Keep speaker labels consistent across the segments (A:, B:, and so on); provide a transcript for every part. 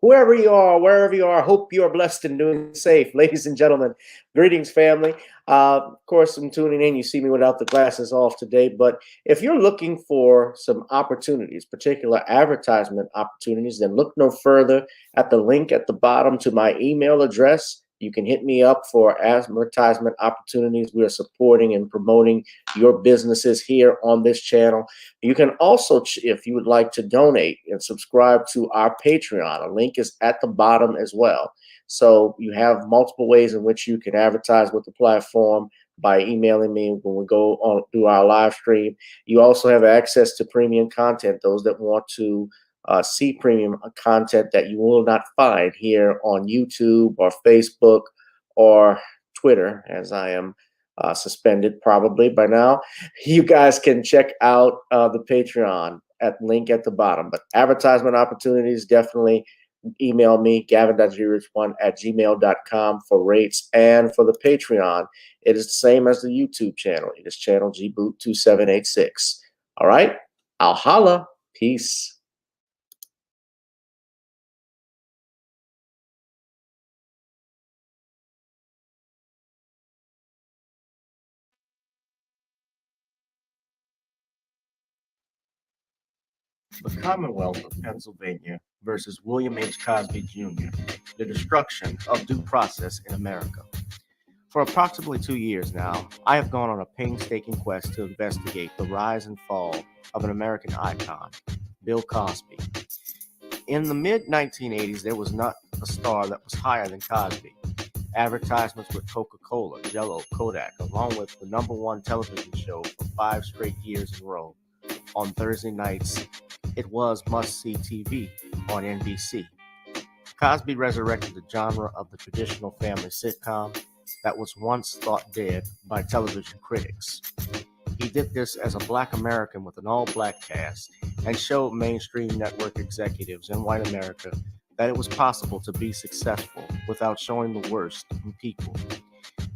A: whoever you are, wherever you are, hope you are blessed and doing safe. Ladies and gentlemen, greetings, family. Of course, I'm tuning in. You see me without the glasses off today, but if you're looking for some opportunities, particular advertisement opportunities, then look no further at the link at the bottom to my email address. You can hit me up for advertisement opportunities. We are supporting and promoting your businesses here on this channel. You can also, if you would like to donate and subscribe to our Patreon, a link is at the bottom as well. So you have multiple ways in which you can advertise with the platform by emailing me when we go on through our live stream. You also have access to premium content, those that want to see premium content that you will not find here on YouTube or Facebook or Twitter, as I am suspended probably by now. You guys can check out the Patreon at link at the bottom. But advertisement opportunities, definitely email me, gavin.grich1@gmail.com for rates. And for the Patreon, it is the same as the YouTube channel. It is channel gboot2786. All right, I'll holla. Peace. The Commonwealth of Pennsylvania versus William H. Cosby Jr., the destruction of due process in America. For approximately 2 years now, I have gone on a painstaking quest to investigate the rise and fall of an American icon, Bill Cosby. In the mid-1980s, there was not a star that was higher than Cosby. Advertisements with Coca-Cola, Jello, Kodak, along with the #1 television show for 5 straight years in a row. On Thursday nights, it was must-see TV on NBC. Cosby resurrected the genre of the traditional family sitcom that was once thought dead by television critics. He did this as a Black American with an all-Black cast and showed mainstream network executives in white America that it was possible to be successful without showing the worst in people.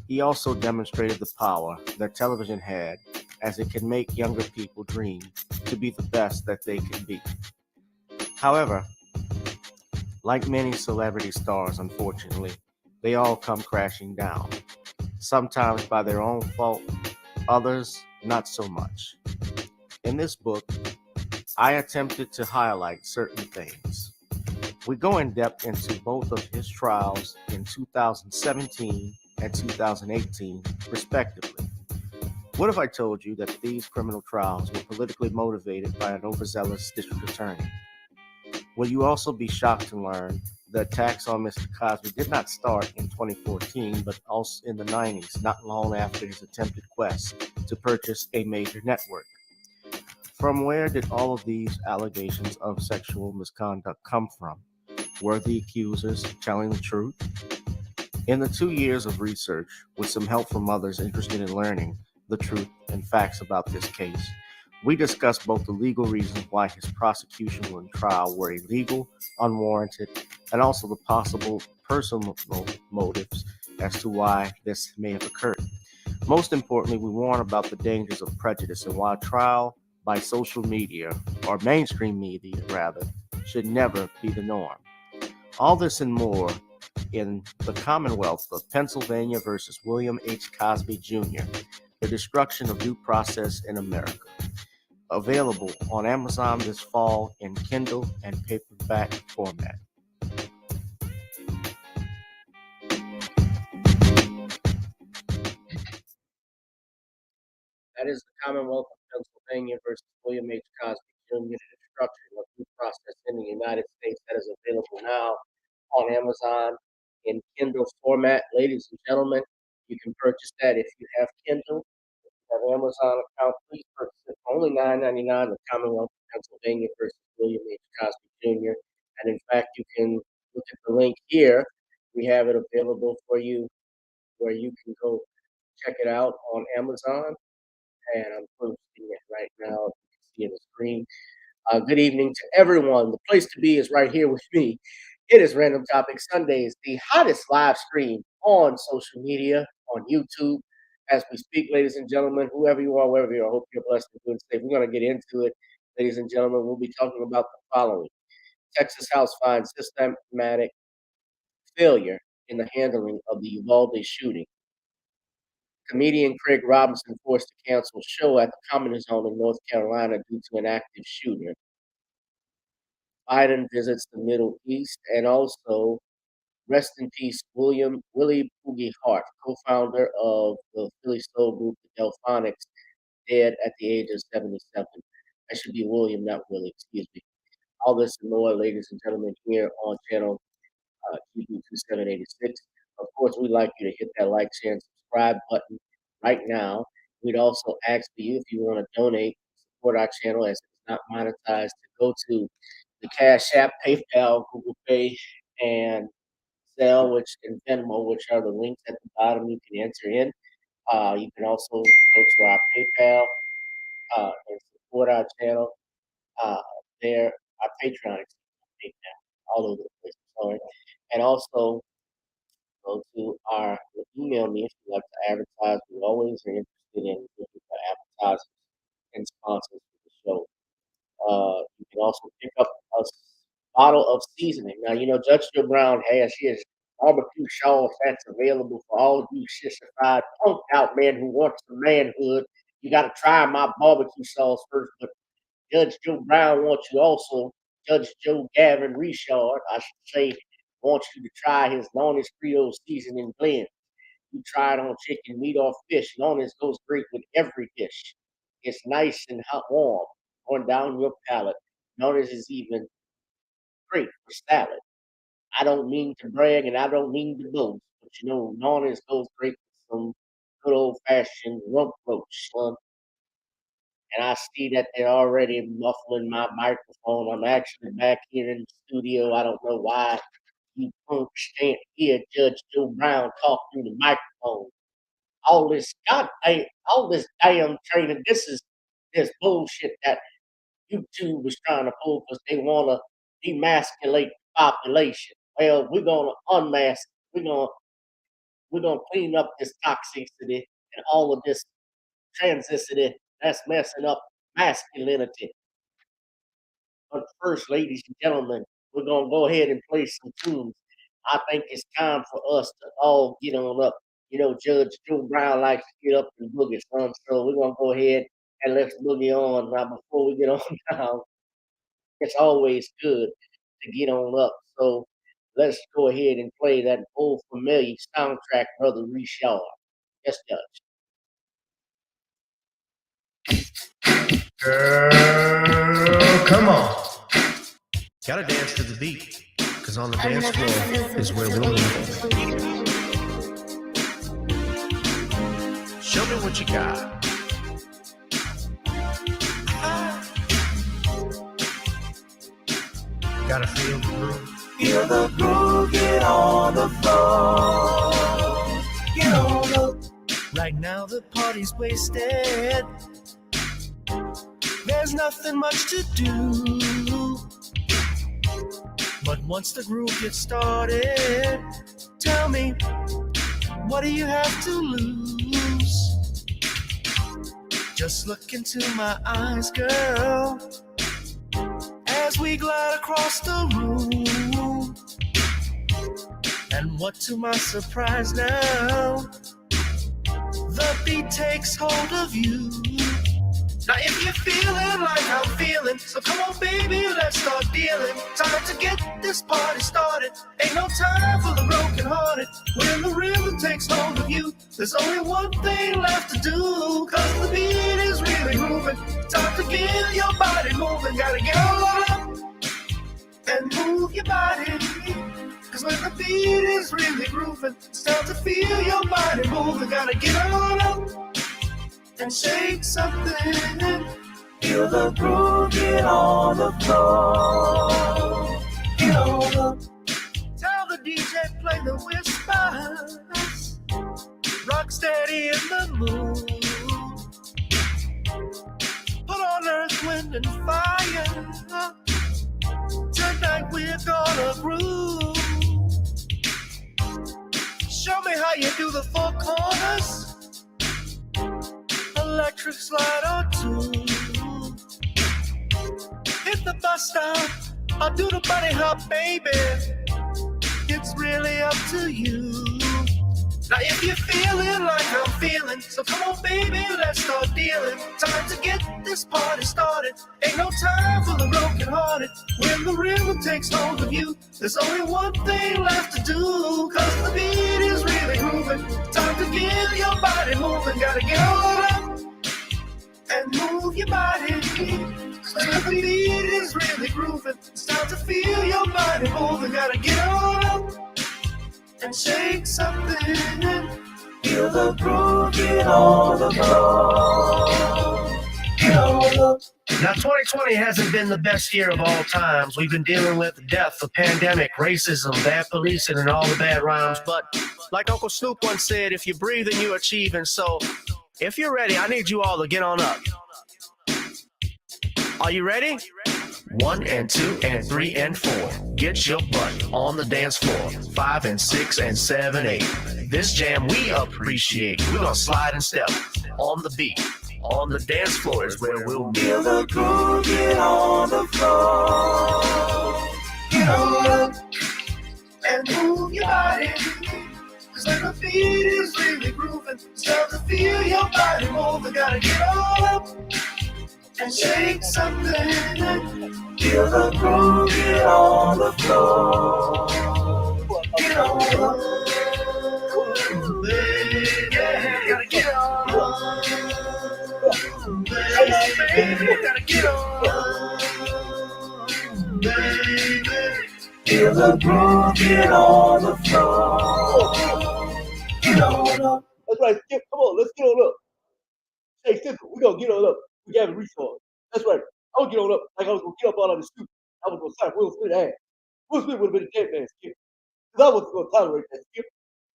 A: He also demonstrated the power that television had, as it can make younger people dream to be the best that they can be. However, like many celebrity stars, unfortunately, they all come crashing down, sometimes by their own fault, others not so much. In this book, I attempted to highlight certain things. We go in depth into both of his trials in 2017 and 2018, respectively. What if I told you that these criminal trials were politically motivated by an overzealous district attorney? Will you also be shocked to learn the attacks on Mr. Cosby did not start in 2014, but also in the 90s, not long after his attempted quest to purchase a major network? From where did all of these allegations of sexual misconduct come from? Were the accusers telling the truth? In the 2 years of research, with some help from others interested in learning the truth and facts about this case, we discussed both the legal reasons why his prosecution and trial were illegal, unwarranted, and also the possible personal motives as to why this may have occurred. Most importantly, we warn about the dangers of prejudice and why trial by social media, or mainstream media rather, should never be the norm. All this and more in The Commonwealth of Pennsylvania versus William H. Cosby Jr., The Destruction of Due Process in America. Available on Amazon this fall in Kindle and paperback format. That is The Commonwealth of Pennsylvania versus William H. Cosby Jr., The Destruction of Due Process in the United States. That is available now on Amazon in Kindle format. Ladies and gentlemen, you can purchase that if you have Kindle. If you have Amazon account, please purchase it for only $9.99. The Commonwealth of Pennsylvania versus William H. Cosby Jr. And in fact, you can look at the link here. We have it available for you where you can go check it out on Amazon. And I'm posting it right now. You can see on the screen. Good evening to everyone. The place to be is right here with me. It is Random Topic Sundays, the hottest live stream on social media, on YouTube. As we speak, ladies and gentlemen, whoever you are, wherever you are, I hope you're blessed and good safe. We're going to get into it, ladies and gentlemen. We'll be talking about the following. Texas House finds systematic failure in the handling of the Uvalde shooting. Comedian Craig Robinson forced to cancel show at the Comedy Zone in North Carolina due to an active shooter. Biden visits the Middle East, and also rest in peace, Willie Poogie Hart, co-founder of the Philly soul group the Del-Fonics, dead at the age of 77. That should be William, not Willie, excuse me. All this and more, ladies and gentlemen, here on channel GB2786. Of course, we'd like you to hit that like, share, and subscribe button right now. We'd also ask for you, if you want to donate, support our channel as it's not monetized, to go to the Cash App, PayPal, Google Pay, and Zelle, and Venmo, which are the links at the bottom you can enter in. You can also go to our PayPal and support our channel there, our Patreon, all over the place. Sorry. And also go to our email me if you'd like to advertise. We always are interested in looking for advertisers and sponsors for the show. You can also pick up a bottle of seasoning. Now, you know, Judge Joe Brown has his barbecue sauce that's available for all of you sissified, punked out men who want some manhood. You got to try my barbecue sauce first, but Judge Joe Brown wants you also, Judge Joe Gavin Richard, I should say, wants you to try his longest Creole seasoning blend. You try it on chicken, meat, or fish. Longest goes great with every dish. It's nice and hot, warm, going down your palate. Longest is even great for salad. I don't mean to brag and I don't mean to boast, but you know, longest goes great with some good old fashioned rump roast, son. And I see that they're already muffling my microphone. I'm actually back here in the studio. I don't know why you punks can't hear Judge Joe Brown talk through the microphone. All this damn training. This is this bullshit that YouTube is trying to pull because they want to demasculate the population. Well, we're gonna unmask. We're gonna clean up this toxicity and all of this transitionity that's messing up masculinity. But first, ladies and gentlemen, we're gonna go ahead and play some tunes. I think it's time for us to all get on up. You know, Judge Joe Brown likes to get up and boogie, son. So we're gonna go ahead and let's boogie on now. Before we get on down, it's always good to get on up. So let's go ahead and play that old familiar soundtrack, Brother Richard. Yes, Judge.
B: Girl, come on. Gotta dance to the beat, cause on the dance floor is where we'll meet. Show me what you got. Gotta feel the groove.
C: Feel the groove, get on the floor. Get on the.
B: Right now the party's wasted. There's nothing much to do. But once the groove gets started, tell me, what do you have to lose? Just look into my eyes, girl, as we glide across the room. And what to my surprise now, the beat takes hold of you. Now if you're feeling like I'm feeling, so come on baby, let's start dealing. Time to get this party started. Ain't no time for the broken hearted. When the rhythm takes hold of you, there's only one thing left to do. Cause the beat is really moving. Time to get your body moving. Gotta get all up and move your body. Cause when the beat is really grooving, it's time to feel your body moving. Gotta get all up and shake something.
C: Feel the groove, get on the floor. Get on the.
B: Tell the DJ play the whispers. Rock steady in the mood. Put on earth, wind, and fire. Tonight we're gonna groove. Show me how you do the four corners. Electric slide or two. Hit the bus stop or do the bunny hop, baby. It's really up to you. Now if you're feeling like I'm feeling, so come on baby, let's start dealing. Time to get this party started. Ain't no time for the broken hearted. When the rhythm takes hold of you, there's only one thing left to do. Cause the beat is really grooving. Time to get your body moving. Gotta get on up and move your body. Cause the beat is really grooving. It's time to feel your body moving. Gotta get on up and shake something.
C: Feel the groove, get on the floor. Get on the
B: Now, 2020 hasn't been the best year of all times. We've been dealing with the death, the pandemic, racism, bad policing, and all the bad rhymes. But like Uncle Snoop once said, if you breathe and you achieving. So if you're ready, I need you all to get on up. Are you ready? 1 and 2 and 3 and 4. Get your butt on the dance floor. 5 and 6 and 7, 8. This jam we appreciate. We're gonna slide and step on the beat. On the dance floor is where we'll be.
C: feel the groove, get on the floor. Get on up
B: And move your body. Cause when the beat is really grooving, it's time to feel your body moving. Gotta get on up and shake something.
C: feel the groove, get on the floor.
B: Get on up. Yeah, gotta get on up. Baby, gotta get on. Baby.
C: Feel the groove, get on the floor. Get on up.
D: That's right, Skip. Come on, let's get on up. Hey, Skip, we gonna get on up. We got GavinRichardEsq. That's right. I was get on up like I was gonna get up out of the suit. I was gonna slap Will Smith ass. Will Smith would have been a dead man, Skip. Because I wasn't gonna tolerate that, Skip.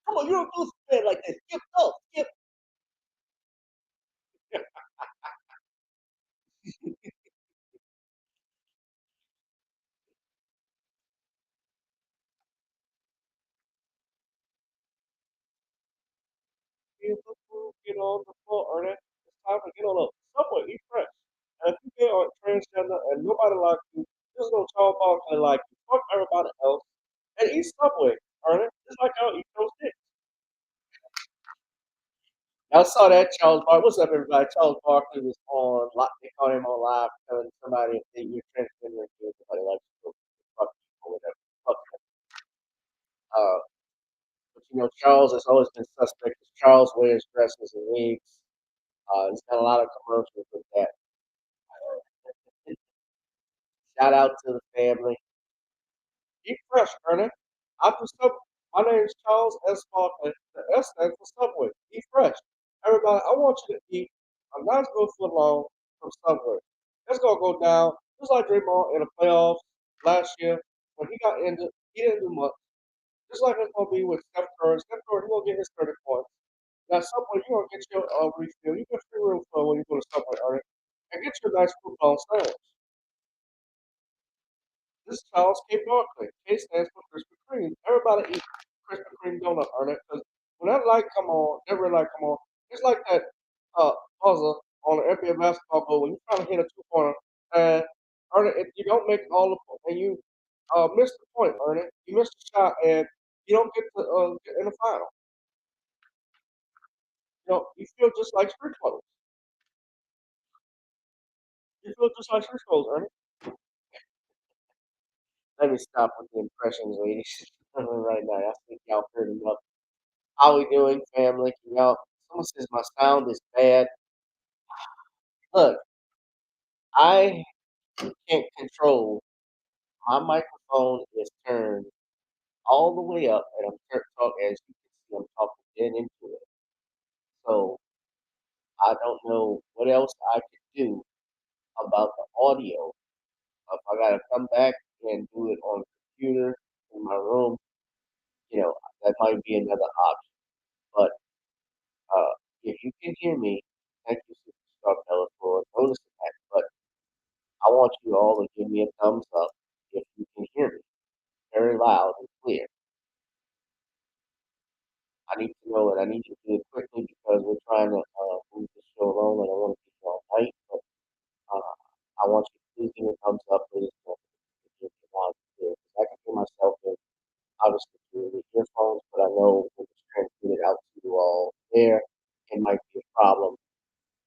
D: Come on, you don't do man like that, Skip. No, Skip. Feel the groove, get on the floor, Ernest. It's time to get on up. Someone eat fresh. And if you get on transgender and nobody likes you, just no child box and like you. Fuck everybody else. And eat Subway, Ernest. Just like I'll eat those dicks. I saw that Charles Barkley. What's up, everybody? Charles Barkley was on. They caught him on live telling somebody if you're transgender, somebody likes you, fuck you or whatever. Fuck them. But you know, Charles has always been suspect. Charles wears dresses and wigs. He's got a lot of commercials with that. Shout out to the family. Eat fresh, Ernest. I do Subway. My name is Charles S. Barkley. The S stands for Subway. Eat fresh. Everybody, I want you to eat a nice good foot long from Subway. It's gonna go down just like Draymond in the playoffs last year when he got injured. He didn't do much. Just like it's gonna be with Steph Curry. Steph Curry, he's gonna get his 30 points. Now Subway, you're gonna get your refill. You get free room for when you go to Subway, Ernest, and get your nice foot long sandwich. This is Charles K. Barkley. K stands for Krispy Kreme. Everybody eat Krispy Kreme donut, Ernest, because when that light come on, that red light come on, it's like that buzzer on an NBA basketball goal when you're trying to hit a two-pointer, and Ernest, if you don't make all the and you miss the point, Ernest, you miss the shot, and you don't get to get in the final. You know, you feel just like street clothes. You feel just like street clothes, Ernest. Let me stop with the impressions, ladies. Right now, I think y'all heard enough. How we doing, family? Can y'all? Someone says my sound is bad. Look, I can't control. My microphone is turned all the way up, and I'm talking. As you can see, I'm talking dead into it. So I don't know what else I could do about the audio. If I gotta come back and do it on the computer in my room, you know, that might be another option. But if you can hear me, thank you, Superstar Bella, for noticing that. But I want you all to give me a thumbs up if you can hear me very loud and clear. I need to know it. I need you to do it quickly because we're trying to move the show along and I want to keep you all night. But I want you to please give me a thumbs up, please. If you're to myself in obviously through the earphones, but I know if it's transmitted out to you all there, it might be a problem.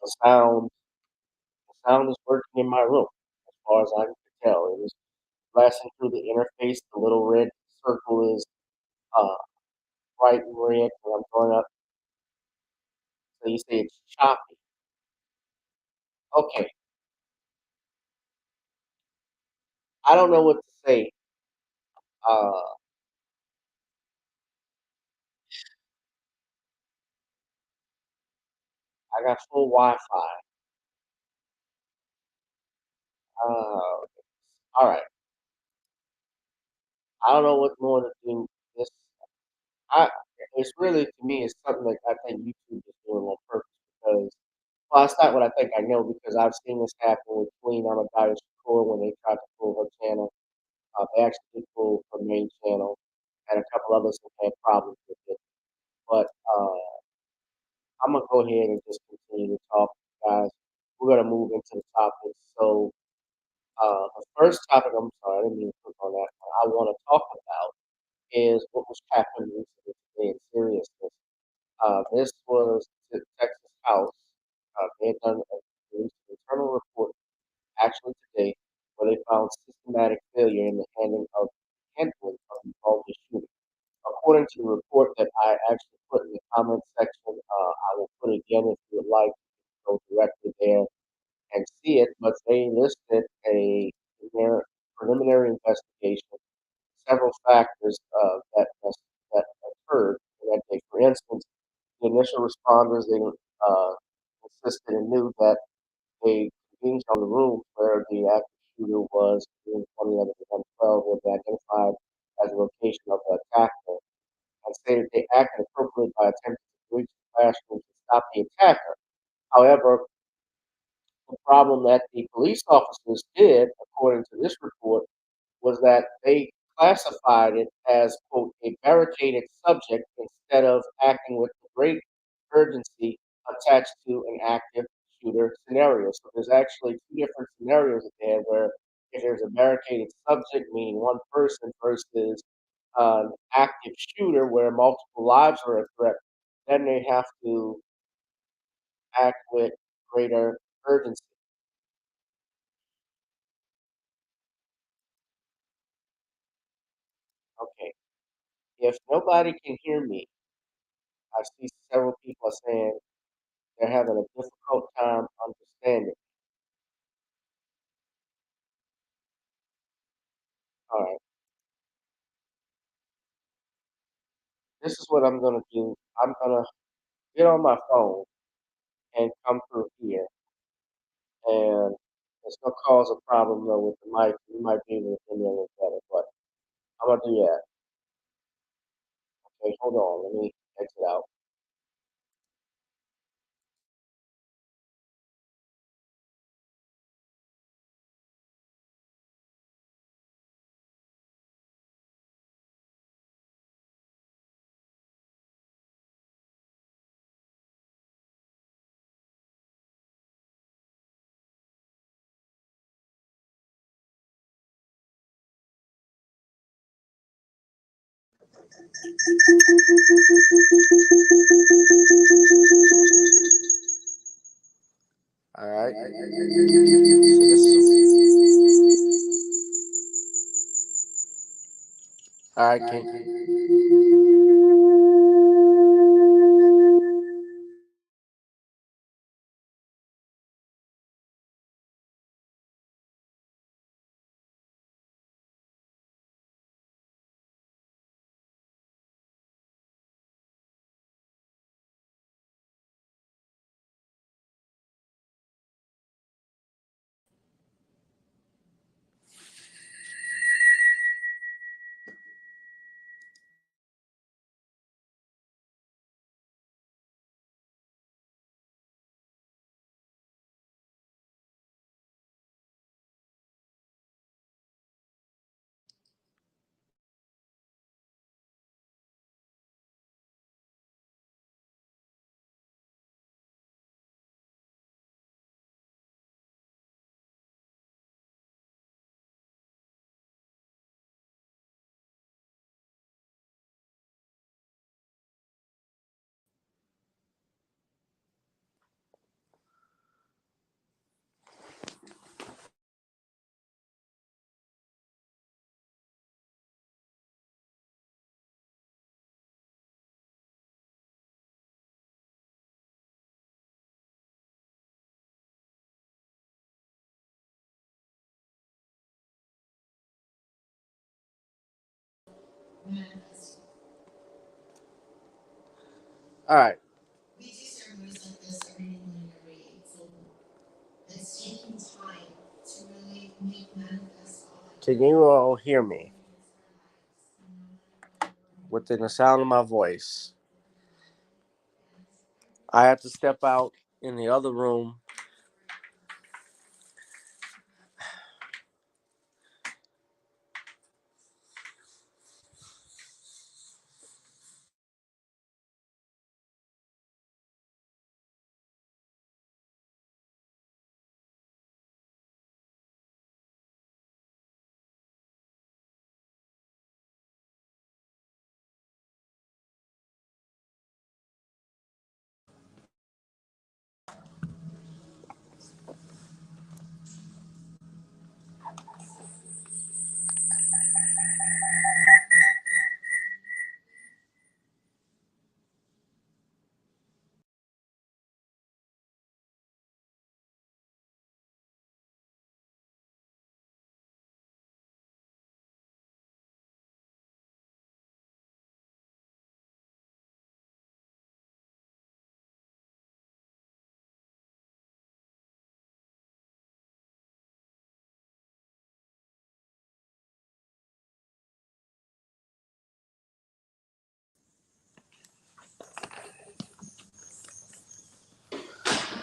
D: The sound is working in my room, as far as I can tell. It is blasting through the interface. The little red circle is uh, bright and red when I'm going up. So you say it's choppy. Okay, I don't know what to say. Uh, I got full Wi-Fi. Uh, all right. I don't know what more to do. This, I, it's really to me, it's something that I think YouTube is doing on purpose because, well, it's not what I think I know because I've seen this happen with Queen Amadiah Shakur when they tried to pull her channel. They actually did pull her main channel, and a couple others have had problems with it. But I'm gonna go ahead and just continue to talk, guys. We're gonna move into the topics. So the first topic, I'm sorry, I didn't mean to click on that. I want to talk about is what was happening recently today in seriousness. This was the Texas House. They had done released an internal report actually today where they found systematic failure in the handling of the Uvalde shooting. According to the report that I actually put in the comment section, I will put it again if you would like to go directly there and see it, but they listed a preliminary investigation, several factors that occurred in that day. For instance, the initial responders they insisted and knew that they convened on the room where the active shooter was June 20th of 2012 was identified as the location of the attacker and stated they acted appropriately by attempting to breach the classroom to stop the attacker. However, the problem that the police officers did, according to this report, was that they classified it as, quote, a barricaded subject instead of acting with great urgency attached to an active shooter scenario. So there's actually two different scenarios there where if there's a barricaded subject, meaning one person versus an active shooter where multiple lives are at threat, then they have to act with greater urgency. Okay. If nobody can hear me, I see several people are saying they're having a difficult time understanding. All right, this is what I'm gonna do. I'm gonna get on my phone and come through here, and it's gonna cause a problem though with the mic. You might be able to hear me a little better, but I'm gonna do that. Okay, hold on. Let me exit out. All right. All right,
A: All right. Can you all hear me within the sound of my voice? I had to step out in the other room.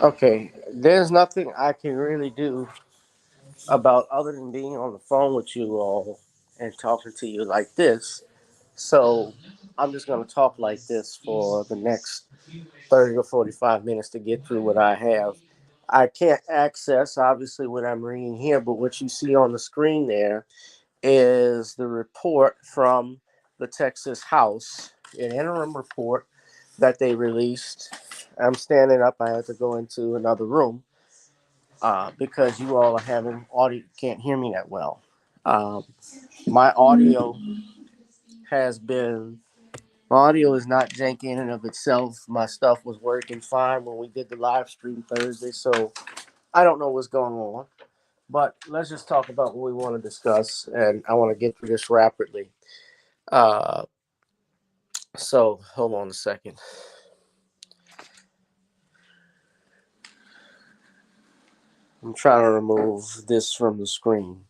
A: Okay, there's nothing I can really do about other than being on the phone with you all and talking to you like this. So I'm just going to talk like this for the next 30 or 45 minutes to get through what I have. I can't access, obviously, what I'm reading here, but what you see on the screen there is the report from the Texas House, an interim report that they released. I'm standing up. I had to go into another room because you all are having audio, can't hear me that well. Um, my audio has been, my audio is not janky in and of itself. My stuff was working fine when we did the live stream Thursday, so I don't know what's going on. But let's just talk about what we want to discuss, and I want to get through this rapidly. Uh, so hold on a second. I'm trying to remove this from the screen.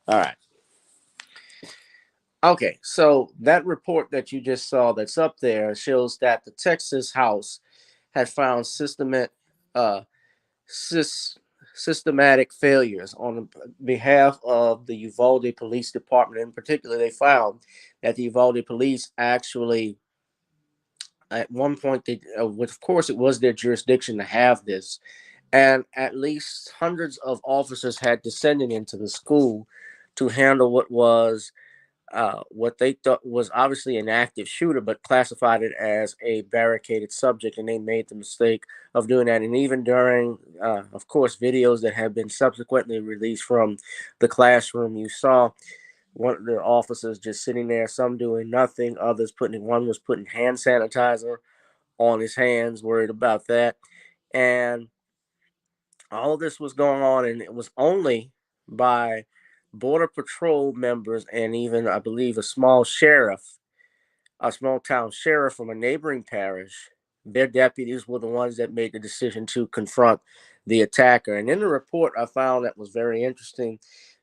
A: All right. Okay, so that report that you just saw that's up there shows that the Texas House had found uh, sys- systematic failures on behalf of the Uvalde Police Department. In particular, they found that the Uvalde Police actually, at one point, of course, it was their jurisdiction to have this, and at least hundreds of officers had descended into the school to handle what they thought was obviously an active shooter, but classified it as a barricaded subject, and they made the mistake of doing that. And even during, of course, videos that have been subsequently released from the classroom, you saw one of the officers just sitting there, some doing nothing, others one was putting hand sanitizer on his hands, worried about that. And all of this was going on, and it was only by border patrol members and even, I believe, a small town sheriff from a neighboring parish. Their deputies were the ones that made the decision to confront the attacker. And in the report, I found that was very interesting.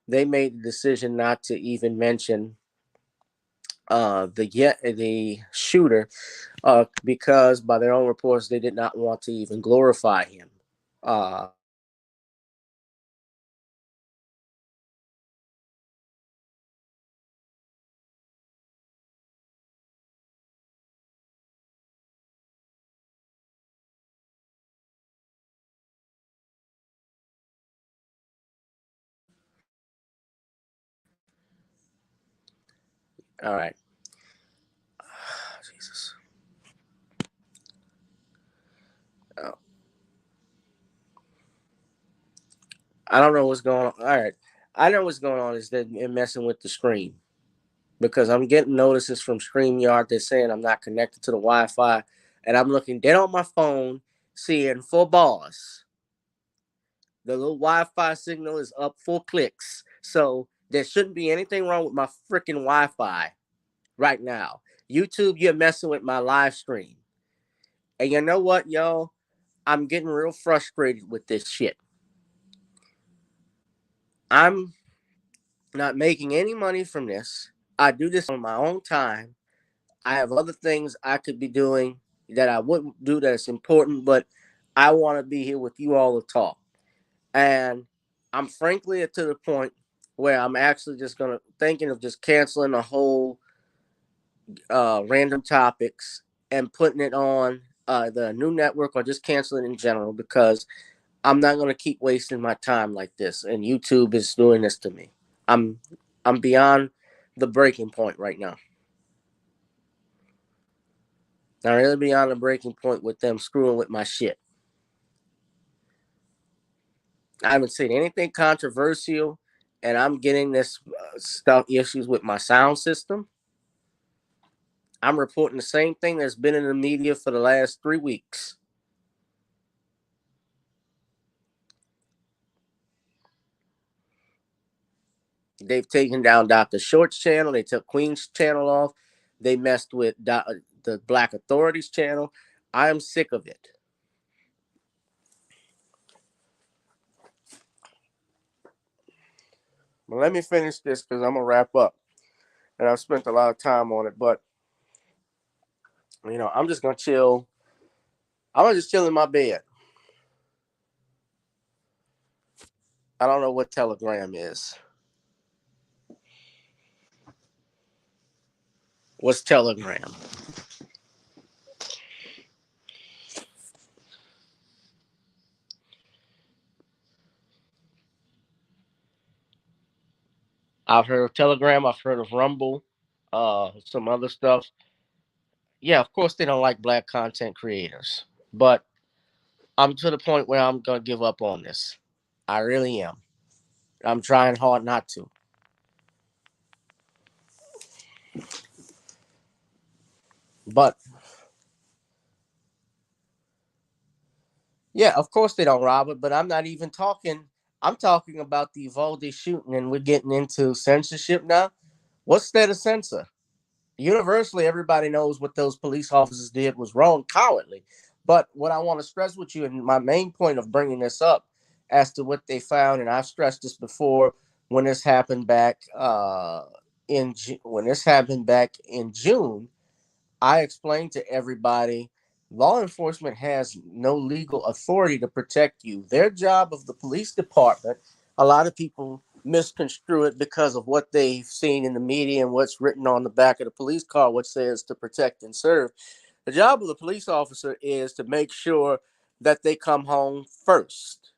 A: They made the decision not to even mention the shooter because, by their own reports, they did not want to even glorify him. Uh, all right. Jesus. Oh, I don't know what's going on. All right. I know what's going on is that they're messing with the screen because I'm getting notices from StreamYard that's saying I'm not connected to the Wi-Fi, and I'm looking dead on my phone, seeing full bars.
D: The little Wi-Fi signal is up for clicks. So there shouldn't be anything wrong with my freaking Wi-Fi right now. YouTube, you're messing with my live stream. And you know what, y'all? I'm getting real frustrated with this shit. I'm not making any money from this. I do this on my own time. I have other things I could be doing that I wouldn't do that's important, but I want to be here with you all to talk. And I'm frankly to the point where I'm actually just thinking of just canceling the whole random topics and putting it on the new network, or just canceling in general, because I'm not going to keep wasting my time like this. And YouTube is doing this to me. I'm beyond the breaking point right now. I'm really beyond the breaking point with them screwing with my shit. I haven't seen anything controversial, and I'm getting this issues with my sound system. I'm reporting the same thing that's been in the media for the last 3 weeks. They've taken down Dr. Short's channel. They took Queen's channel off. They messed with the Black Authorities channel. I am sick of it. Well, let me finish this because I'm going to wrap up. And I've spent a lot of time on it. But, I'm just going to chill. I'm going to just chill in my bed. I don't know what Telegram is. What's Telegram? I've heard of Telegram. I've heard of Rumble. Some other stuff. Yeah, of course they don't like black content creators. But I'm to the point where I'm going to give up on this. I really am. I'm trying hard not to. But, yeah, of course they don't, Robert. But I'm not even talking. I'm talking about the Uvalde shooting, and we're getting into censorship now. What's there to censor? Universally, everybody knows what those police officers did was wrong, cowardly. But what I want to stress with you, and my main point of bringing this up as to what they found, and I've stressed this before when this happened back in June, I explained to everybody law enforcement has no legal authority to protect you. Their job of the police department, a lot of people misconstrue it because of what they've seen in the media and what's written on the back of the police car, which says to protect and serve. The job of the police officer is to make sure that they come home first.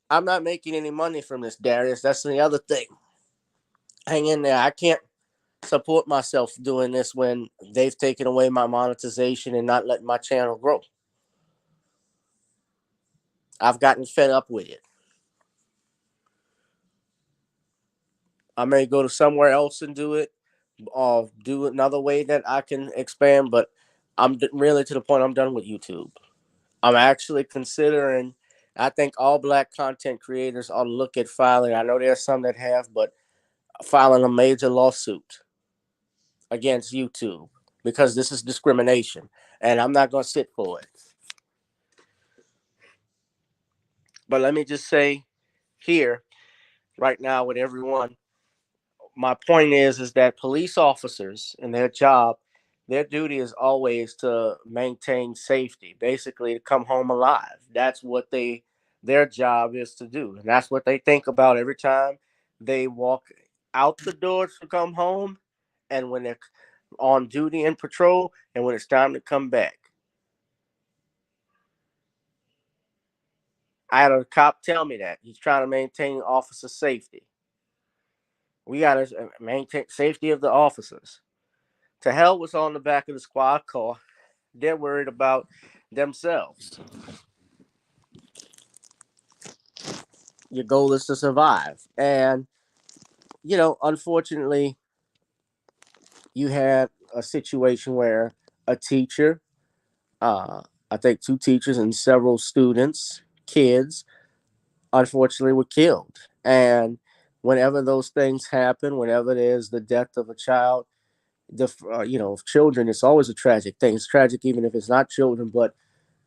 D: I'm not making any money from this, Darius. That's the other thing. Hang in there. I can't support myself doing this when they've taken away my monetization and not letting my channel grow. I've gotten fed up with it. I may go to somewhere else and do it, or do another way that I can expand, but I'm really to the point I'm done with YouTube. I'm actually considering, I think all black content creators ought to look at filing, I know there's some that have, but filing a major lawsuit against YouTube, because this is discrimination, and I'm not going to sit for it. But let me just say here, right now, with everyone, my point is that police officers and their job, their duty is always to maintain safety, basically to come home alive. That's what their job is to do. And that's what they think about every time they walk out the door to come home, and when they're on duty and patrol, and when it's time to come back. I had a cop tell me that. He's trying to maintain officer safety. We got to maintain safety of the officers. To hell what's on the back of the squad car. They're worried about themselves. Your goal is to survive. And, unfortunately, you had a situation where a teacher, I think 2 teachers and several students kids, unfortunately, were killed. And whenever those things happen, whenever there's the death of a child, children, it's always a tragic thing. It's tragic even if it's not children, but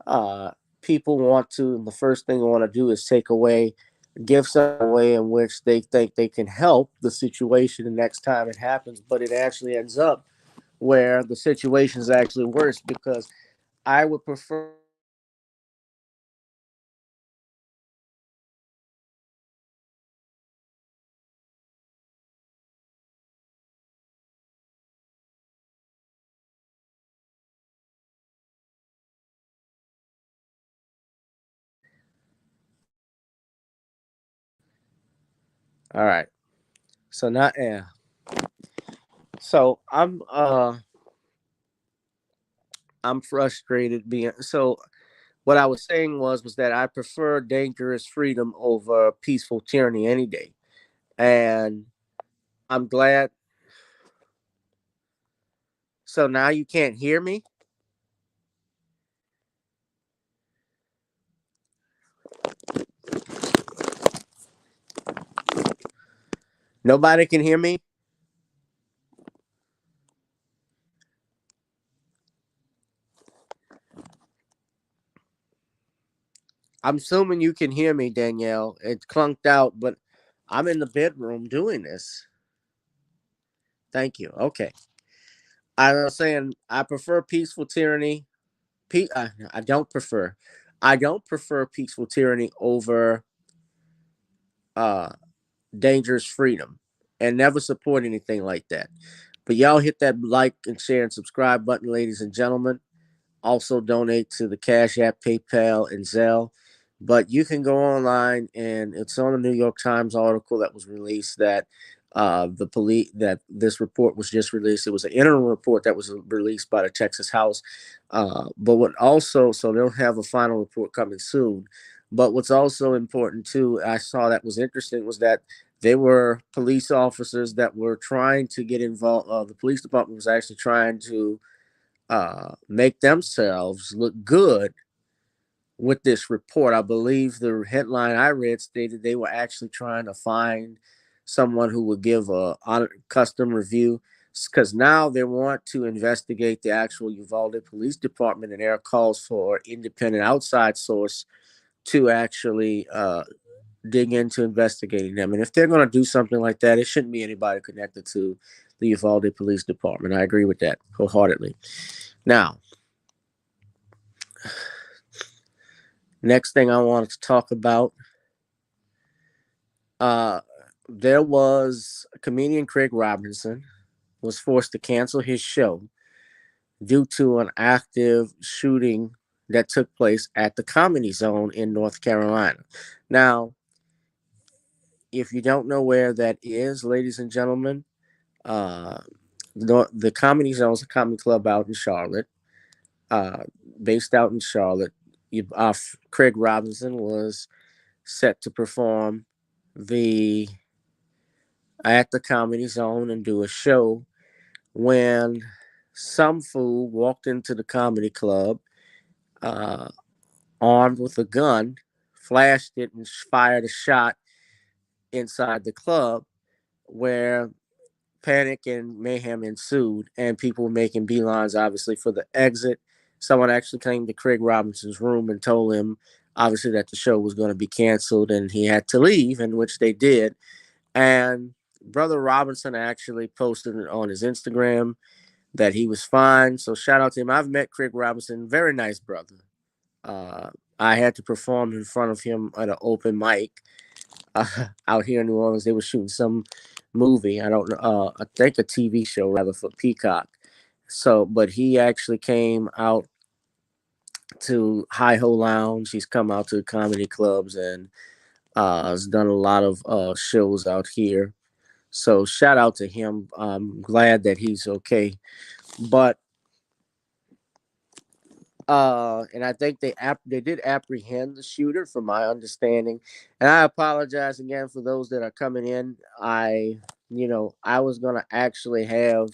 D: uh, people want to, and the first thing they want to do is give some way in which they think they can help the situation the next time it happens, but it actually ends up where the situation is actually worse because I would prefer. All right. So not yeah. So I'm frustrated being so what I was saying was that I prefer dangerous freedom over peaceful tyranny any day. And I'm glad. So now you can't hear me? Nobody can hear me? I'm assuming you can hear me, Danielle. It clunked out, but I'm in the bedroom doing this. Thank you. Okay. I was saying I prefer peaceful tyranny. I don't prefer. I don't prefer peaceful tyranny over uh dangerous freedom, and never support anything like that. But y'all hit that like and share and subscribe button, ladies and gentlemen. Also donate to the Cash App, PayPal, and Zelle. But you can go online, and it's on a New York Times article that was released that the police that this report was just released. It was an interim report that was released by the Texas House. But what also, so they'll have a final report coming soon. But what's also important too, I saw that was interesting, was that they were police officers that were trying to get involved. The police department was actually trying to make themselves look good with this report. I believe the headline I read stated they were actually trying to find someone who would give a custom review because now they want to investigate the actual Uvalde Police Department, and there are calls for independent outside source to actually dig into investigating them. And if they're going to do something like that, it shouldn't be anybody connected to the Uvalde Police Department. I agree with that wholeheartedly. Now, next thing I wanted to talk about, uh, there was comedian Craig Robinson was forced to cancel his show due to an active shooting that took place at the Comedy Zone in North Carolina. Now, if you don't know where that is, ladies and gentlemen, uh, the Comedy Zone is a comedy club out in Charlotte, uh, based out in Charlotte. Craig Robinson was set to perform the at the Comedy Zone and do a show when some fool walked into the comedy club, uh, armed with a gun, flashed it, and fired a shot inside the club, where panic and mayhem ensued, and people were making beelines, obviously, for the exit. Someone actually came to Craig Robinson's room and told him, obviously, that the show was going to be canceled and he had to leave, in which they did. And Brother Robinson actually posted it on his Instagram that he was fine. So shout out to him. I've met Craig Robinson, very nice brother. Uh, I had to perform in front of him at an open mic out here in New Orleans. They were shooting some movie. I don't know. I think a TV show rather for Peacock. So, but he actually came out to Hi Ho Lounge. He's come out to comedy clubs and has done a lot of shows out here. So shout out to him. I'm glad that he's okay. But and I think they did apprehend the shooter, from my understanding. And I apologize again for those that are coming in. I was gonna actually have